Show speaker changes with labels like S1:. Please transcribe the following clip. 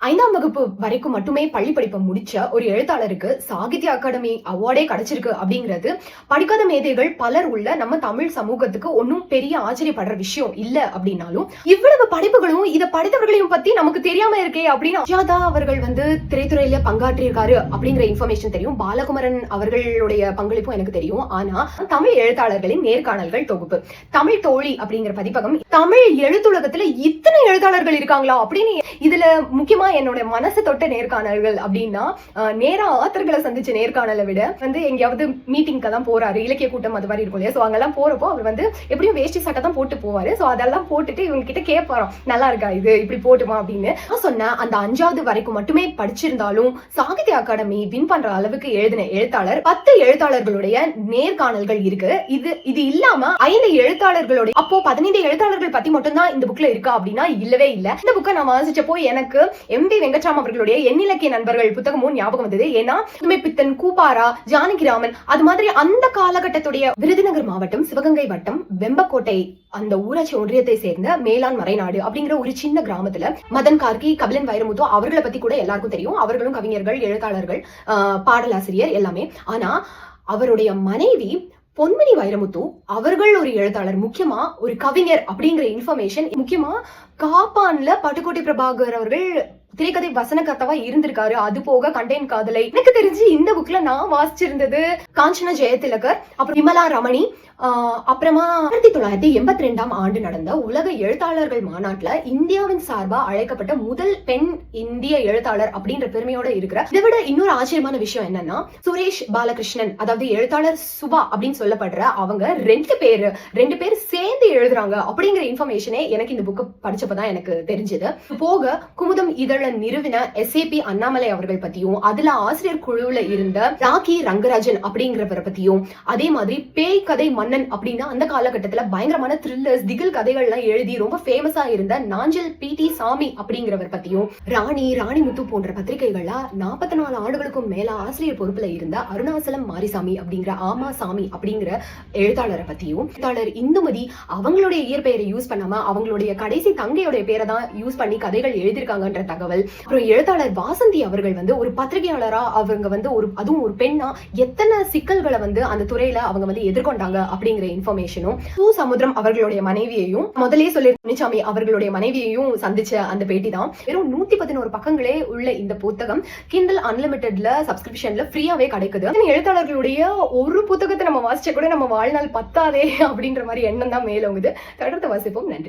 S1: 5ஆம் வகுப்பு வரைக்கும் மட்டுமே பள்ளி படிப்பை முடிச்ச ஒரு எழுத்தாளருக்கு சாகித்ய அகாடமி அவார்டே கிடைச்சிருக்கு அப்படிங்கிறது படிக்காத மேதைகள் பலர் உள்ள நம்ம தமிழ் சமூகத்துக்கு ஒன்னும் பெரிய ஆச்சரியப்படுற விஷயம் இல்ல அப்படின்னாலும் இவ்வளவு படைப்புகளும் இதை படித்தவர்களையும் பத்தி நமக்கு தெரியாம இருக்கே அப்படின்னு சுஜாதா அவர்கள் திரைத்துறையில பங்காற்றியிருக்காரு அப்படிங்கிற இன்ஃபர்மேஷன் தெரியும். பாலகுமரன் அவர்களுடைய பங்களிப்பும் எனக்கு தெரியும். ஆனா தமிழ் எழுத்தாளர்களின் நேர்காணல்கள் தொகுப்பு தமிழ் தோழி அப்படிங்கிற பதிப்பகம் தமிழ் எழுத்துலகத்துல இத்தனை எழுத்தாளர்கள் இருக்காங்களா அப்படின்னு இதுல முக்கியமா என்னோட மனசு தொட்ட நேர்காணல்கள் அப்படின்னா நேரா ஆத்தர்களை சந்திச்ச நேர்காணலை விட எங்கேயாவது மீட்டிங்க்கு தான் போறாரு, இலக்கிய கூட்டம் அது மாதிரி இருக்கும் இல்லையா. ஸோ அங்கெல்லாம் போறப்போ அவர் எப்படியும் வேஷ்டி சட்டை தான் போட்டு போவாரு. ஸோ அதெல்லாம் போட்டுட்டு இவங்க கிட்ட கேட்பாராம், நல்லா இருக்கா இது இப்படி போட்டுமா அப்படின்னு. நான் சொன்னேன் அந்த 5வது வரைக்கும் மட்டுமே படிச்சிருந்தாலும் சாகித்ய அகாடமி வின் பண்ற அளவுக்கு எழுதின எழுத்தாளர் 10 எழுத்தாளர்களுடைய நேர்காணல்கள் இருக்கு. இது இல்லாம 5 எழுத்தாளர்களுடைய அப்போ 15 எழுத்தாளர்கள் பத்தி மட்டும் தான் இந்த புக்ல இருக்கா அப்படின்னா இல்லவே இல்ல. இந்த புக்கை நான் வாசிச்சப்போ எனக்கு எம்.டி. வெங்கட்ராம் அவர்களுடைய எண்ணிலக்கிய நண்பர்கள் புத்தகமும் ஞாபகம் வந்தது. ஏன்னா பித்தன், கூப்பாரா, ஜானகிராமன் அது மாதிரி அந்த காலகட்டத்துடைய விருதுநகர் மாவட்டம், சிவகங்கை வட்டம், வெம்பக்கோட்டை அந்த ஊராட்சி ஒன்றியத்தை சேர்ந்த மேலான் மறைநாடு அப்படிங்கிற ஒரு சின்ன கிராமத்துல மதன் கார்கி, கபிலன் வைரமுத்து அவர்களை பத்தி கூட எல்லாருக்கும் தெரியும். அவர்களும் கவிஞர்கள், எழுத்தாளர்கள், பாடலாசிரியர் எல்லாமே. ஆனா அவருடைய மனைவி பொன்மணி வைரமுத்து அவர்கள் ஒரு எழுத்தாளர், முக்கியமா ஒரு கவிஞர் அப்படிங்கிற இன்ஃபர்மேஷன் முக்கியமா காப்பான்ல பட்டுக்கோட்டை பிரபாகர் அவர்கள் திரைக்கதை வசனகர்த்தாவா இருந்திருக்காரு. அது போக கண்டேன் காதலை. எனக்கு தெரிஞ்சு இந்த புக்ல நான் வாசிச்சிருந்தது காஞ்சனா ஜெயதிலகர், அப்புறம் விமலா ரமணி, அப்புறமா 1982ஆம் ஆண்டு நடந்த உலக எழுத்தாளர்கள் மாநாட்டுல இந்தியாவின் சார்பா அழைக்கப்பட்ட முதல் பெண் இந்திய எழுத்தாளர் அப்படின்ற பெருமையோட இருக்கிற. இதை விட இன்னொரு ஆச்சரியமான விஷயம் என்னன்னா, சுரேஷ் பாலகிருஷ்ணன் அதாவது எழுத்தாளர் சுபா அப்படின்னு சொல்லப்படுற அவங்க ரெண்டு பேர் சேர்ந்து எழுதுறாங்க அப்படிங்கிற இன்ஃபர்மேஷனே எனக்கு இந்த புக்கு படிச்சப்பதான் எனக்கு தெரிஞ்சது. போக குமுதம் இதழ நிறுவன SAP அண்ணாமலை அவர்கள் பத்தியும், அதுல ஆசிரியர் குழுவுல இருந்த ராக்கி ரங்கராஜன் அப்படிங்கிறவரை பத்தியும், அதே மாதிரி பேய் கதை மன்னன் அப்படின்னா அந்த காலகட்டத்துல பயங்கரமான த்ரில்லர்ஸ், திகில் கதைகள்லாம் எழுதி ரொம்ப ஃபேமஸா இருந்த நாஞ்சல் PT சாமி அப்படிங்கிறவர் பத்தியும், ராணிமுத்து போன்ற பத்திரிகைகள்ல 44 ஆண்டுகளுக்கும் மேல ஆசிரியர் பொறுப்புல இருந்த அருணாசலம் மாரிசாமி அப்படிங்கிற ஆமா சாமி அப்படிங்கிற எழுத்தாளரை பத்தியும், எழுத்தாளர் இந்துமதி அவங்களுடைய இயற்பெயரை யூஸ் பண்ணாம அவங்களுடைய கடைசி தங்கையுடைய பேரை தான் யூஸ் பண்ணி கதைகள் எழுதியிருக்காங்கன்ற தகவல். அப்புறம் எழுத்தாளர் வாசந்தி அவர்கள் ஒரு பத்திரிகையாளரா அவங்க அதுவும் ஒரு பெண்ணா எத்தனை சிக்கல்களை அந்த துறையில அவங்க எதிர்கொண்டாங்க அப்படிங்கிற இன்ஃபர்மேஷனும், சமுத்திரம் அவர்களுடைய மனைவியையும் முதலே சொல்லி முனிசாமி அவர்களுடைய மனைவியையும் சந்திச்ச அந்த பேட்டி தான். வெறும் 111 பக்கங்களே உள்ள இந்த புத்தகம் கிண்டல் அன்லிமிட்டட்ல சப்ஸ்கிரிப்ஷன்ல ஃப்ரீயாவே கிடைக்குது. எழுத்தாளர்களுடைய ஒரு புத்தகத்தை நம்ம வாசிச்ச கூட நம்ம வாழ்நாள் பத்தாதே அப்படின்ற மாதிரி எண்ணம் தான் மேலோங்குது. தொடர்ந்து வாசிப்போம். நன்றி.